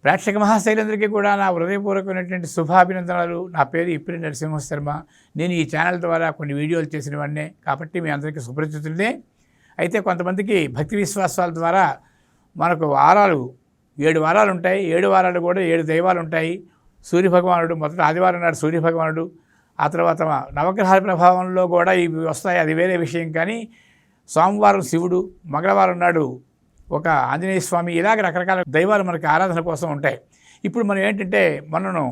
ప్రేక్షక మహాశైలందరికీ కూడా నా హృదయపూర్వకమైనటువంటి శుభాభినందనలు. నా పేరు ఇప్పిరి నరసింహశర్మ. నేను ఈ ఛానల్ ద్వారా కొన్ని వీడియోలు చేసినవన్నీ కాబట్టి మీ అందరికీ సుపరిచితులనే. అయితే కొంతమందికి భక్తి విశ్వాసాల ద్వారా మనకు వారాలు 7 వారాలు ఉంటాయి. 7 వారాలు కూడా 7 దైవాలు ఉంటాయి. సూర్యభగవానుడు మొదట ఆదివారం నాడు సూర్యభగవానుడు, ఆ తర్వాత నవగ్రహాల ప్రభావంలో కూడా ఇవి వస్తాయి, అది వేరే విషయం. కానీ సోమవారం శివుడు, మంగళవారం నాడు ఒక ఆంజనేయ స్వామి, ఇలాగ రకరకాల దైవాలు మనకి ఆరాధన కోసం ఉంటాయి. ఇప్పుడు మనం ఏంటంటే మొన్నను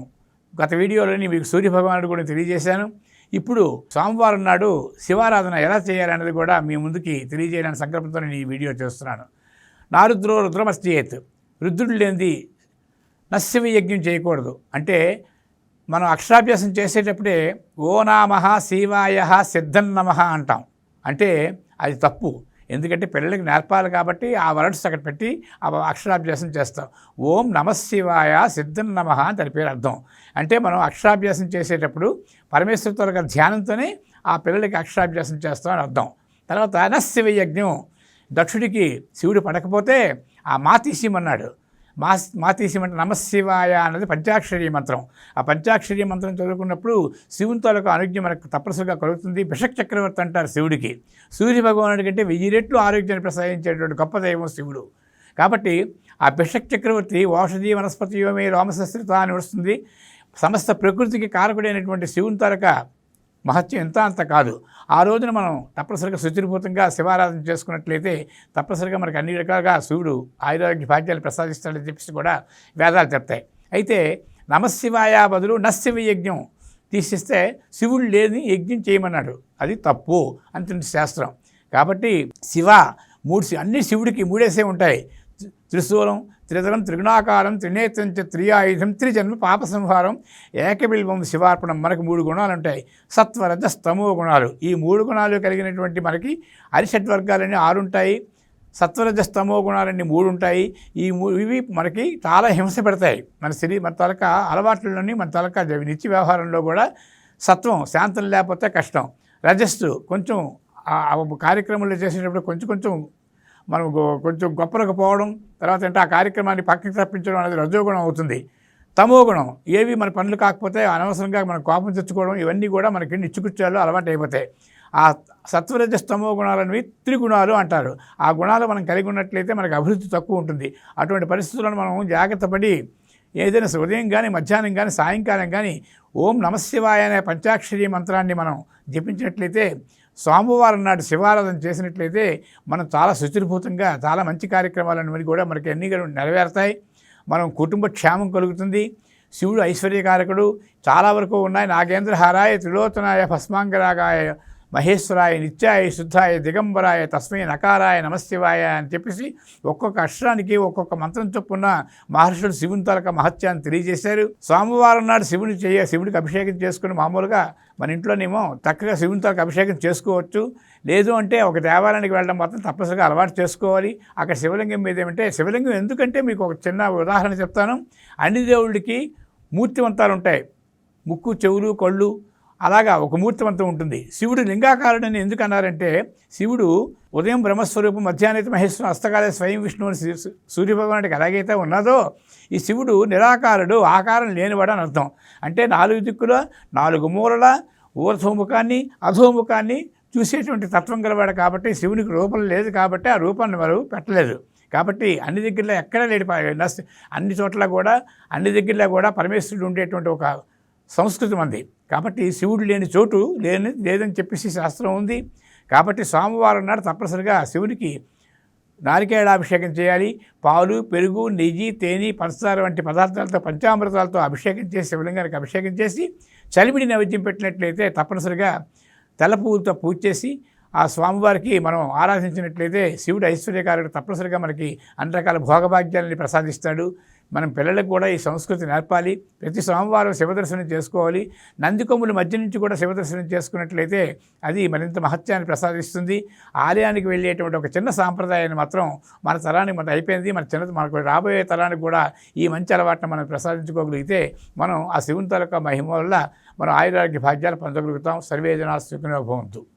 గత వీడియోలోని మీకు సూర్యభగవానుడు కూడా తెలియజేశాను. ఇప్పుడు సోమవారం నాడు శివారాధన ఎలా చేయాలనేది కూడా మీ ముందుకి తెలియజేయాలని సంకల్పంతో నేను ఈ వీడియో చేస్తున్నాను. నారుద్రో రుద్రమస్యేత్, రుద్రుడు లేనిది నశివ యజ్ఞం చేయకూడదు. అంటే మనం అక్షరాభ్యాసం చేసేటప్పుడే ఓ నామః శివాయ సిద్ధన్నమః అంటాం. అంటే అది తప్పు. ఎందుకంటే పిల్లలకి నేర్పాలి కాబట్టి ఆ వర్డ్స్ అక్కడ పెట్టి ఆ అక్షరాభ్యాసం చేస్తాం. ఓం నమశివాయ సిద్ధన్నమః అని దాని పేరు అర్థం. అంటే మనం అక్షరాభ్యాసం చేసేటప్పుడు పరమేశ్వరుతో ధ్యానంతోనే ఆ పిల్లలకి అక్షరాభ్యాసం చేస్తామని అర్థం. తర్వాత నశివ యజ్ఞం, దక్షుడికి శివుడు పడకపోతే ఆ మాతీసిమన్నాడు. మాతీసిమంటే నమశివాయ అన్నది పంచాక్షరీ మంత్రం. ఆ పంచాక్షరీ మంత్రం చదువుకున్నప్పుడు శివుని తాలూకు ఆరోగ్యం మనకు తప్పనిసరిగా కలుగుతుంది. బిషక్ చక్రవర్తి అంటారు శివుడికి. సూర్య భగవానుడి కంటే 1000 రెట్లు ఆరోగ్యాన్ని ప్రసాదించేటువంటి గొప్ప దైవం శివుడు. కాబట్టి ఆ బిషక్ చక్రవర్తి ఓషధి వనస్పతి యోమే రోమశస్త్రిత అని వస్తుంది. సమస్త ప్రకృతికి కారకుడైనటువంటి శివుని తాలూకా మహత్యం ఎంత అంత కాదు. ఆ రోజున మనం తప్పనిసరిగా శుచిర్భూతంగా శివారాధన చేసుకున్నట్లయితే తప్పనిసరిగా మనకు అన్ని రకాలుగా శివుడు ఆయురారోగ్య భాగ్యాలు ప్రసాదిస్తాడని చెప్పేసి కూడా వేదాలు చెప్తాయి. అయితే నమశివాయ బదులు నశివ యజ్ఞం తీసిస్తే శివుడు లేని యజ్ఞం చేయమన్నాడు. అది తప్పు అంటుంది శాస్త్రం. కాబట్టి శివ అన్ని శివుడికి 3 ఉంటాయి. త్రిశూలం, త్రిదలం, త్రిగుణాకారం, త్రినేత్రం, త్రియాయుధం, త్రిజన్మ పాప సంహారం, ఏకబిల్వం శివార్పణం. మనకు 3 గుణాలు ఉంటాయి. సత్వరజస్తమో గుణాలు. ఈ 3 గుణాలు కలిగినటువంటి మనకి అరిషడ్వర్గాలన్నీ 6 ఉంటాయి. సత్వరజస్తమో గుణాలన్నీ 3 ఉంటాయి. ఇవి మనకి చాలా హింస పెడతాయి. మన తాలూకా అలవాట్లలోని మన తాలూకా నిత్య వ్యవహారంలో కూడా సత్వం శాంతం లేకపోతే కష్టం. రజస్సు కొంచెం కార్యక్రమాలు చేసేటప్పుడు కొంచెం మనం కొంచెం గొప్పలకు పోవడం, తర్వాత అంటే ఆ కార్యక్రమాన్ని పక్కకి తప్పించడం అనేది రజోగుణం అవుతుంది. తమో గుణం, ఏవి మన పనులు కాకపోతే అనవసరంగా మనం కోపం తెచ్చుకోవడం, ఇవన్నీ కూడా మనకి నిత్యకృత్యాలు అలవాటు అయిపోతాయి. ఆ సత్వరజస్తమో గుణాలనేవి త్రిగుణాలు అంటారు. ఆ గుణాలు మనం కలిగి ఉన్నట్లయితే మనకు అభివృద్ధి తక్కువ ఉంటుంది. అటువంటి పరిస్థితులను మనం జాగ్రత్త పడి ఏదైనా ఉదయం కానీ మధ్యాహ్నం కానీ సాయంకాలం కానీ ఓం నమశివాయ అనే పంచాక్షరీ మంత్రాన్ని మనం జపించినట్లయితే, సోమవారం నాడు శివారాధన చేసినట్లయితే మనం చాలా శుచిర్భూతంగా చాలా మంచి కార్యక్రమాలన్నీ కూడా మనకి అన్నీ నెరవేరుతాయి. మనం కుటుంబ క్షేమం కలుగుతుంది. శివుడు ఐశ్వర్యకారకుడు. చాలా వరకు ఉన్నాయి. నాగేంద్రహారాయ త్రిలోచనాయ భస్మాంగరాగాయ మహేశ్వరాయ నిత్యాయ శుద్ధాయ దిగంబరాయ తస్మై నకారాయ నమశివాయ అని చెప్పేసి ఒక్కొక్క అక్షరానికి ఒక్కొక్క మంత్రం చొప్పున మహర్షులు శివుని తాలూకా మహత్యాన్ని తెలియజేశారు. సోమవారం నాడు శివుడికి అభిషేకం చేసుకుని మామూలుగా మన ఇంట్లోనేమో చక్కగా శివుని తాలూకా అభిషేకం చేసుకోవచ్చు. లేదు అంటే ఒక దేవాలయానికి వెళ్ళడం మాత్రం తప్పనిసరిగా అలవాటు చేసుకోవాలి. అక్కడ శివలింగం మీద ఏమంటే శివలింగం ఎందుకంటే మీకు ఒక చిన్న ఉదాహరణ చెప్తాను. అన్ని దేవుళ్ళకి మూర్తివంతాలు ఉంటాయి. ముక్కు, చెవులు, కళ్ళు అలాగా ఒక మూర్తివంతం ఉంటుంది. శివుడు లింగాకారుడని ఎందుకు అన్నారంటే, శివుడు ఉదయం బ్రహ్మస్వరూపం, మధ్యాహ్నం మహేశ్వరం, హస్తకాలే స్వయం విష్ణువు అని సూర్యభగవానుడికి ఎలాగైతే ఉన్నదో ఈ శివుడు నిరాకారుడు, ఆకారం లేనివాడు అని అర్థం. అంటే 4 దిక్కుల 4 మూలల ఊర్ధ్వముఖాన్ని అధోముఖాన్ని చూసేటువంటి తత్వం గలవాడు. కాబట్టి శివునికి రూపం లేదు కాబట్టి ఆ రూపాన్ని వారు పెట్టలేదు. కాబట్టి అన్ని దగ్గరలో ఎక్కడ లేడు. అన్ని చోట్ల కూడా అన్ని దగ్గరలో కూడా పరమేశ్వరుడు ఉండేటువంటి ఒక సంస్కృతి ఉంది. కాబట్టి శివుడు లేని చోటు లేదని చెప్పేసి శాస్త్రం ఉంది. కాబట్టి సోమవారం నాడు తప్పనిసరిగా శివుడికి నారికేళాభిషేకం చేయాలి. పాలు, పెరుగు, నెయ్యి, తేనె, పంచదార వంటి పదార్థాలతో పంచామృతాలతో అభిషేకం చేసి శివలింగానికి అభిషేకం చేసి చలిమిడి నైవేద్యం పెట్టినట్లయితే తప్పనిసరిగా తెల్ల పువ్వులతో పూజ చేసి ఆ స్వామివారికి మనం ఆరాధించినట్లయితే శివుడు ఐశ్వర్యకారుడు. తప్పనిసరిగా మనకి అన్ని రకాల భోగభాగ్యాలని ప్రసాదిస్తాడు. మనం పిల్లలకు కూడా ఈ సంస్కృతి నేర్పాలి. ప్రతి సోమవారం శివదర్శనం చేసుకోవాలి. నందికొమ్ముల మధ్య నుంచి కూడా శివదర్శనం చేసుకున్నట్లయితే అది మరింత మహత్యాన్ని ప్రసాదిస్తుంది. ఆలయానికి వెళ్ళేటువంటి ఒక చిన్న సాంప్రదాయాన్ని మాత్రం మన తరానికి మనకు అయిపోయింది. మనకు రాబోయే తరానికి కూడా ఈ మంచి అలవాటును మనం ప్రసాదించుకోగలిగితే మనం ఆ శివుని తాలూకా మహిమ వల్ల మనం ఆయురారోగ్య భాగ్యాలు పొందగలుగుతాం. సర్వే జనా సుఖినో భవంతు.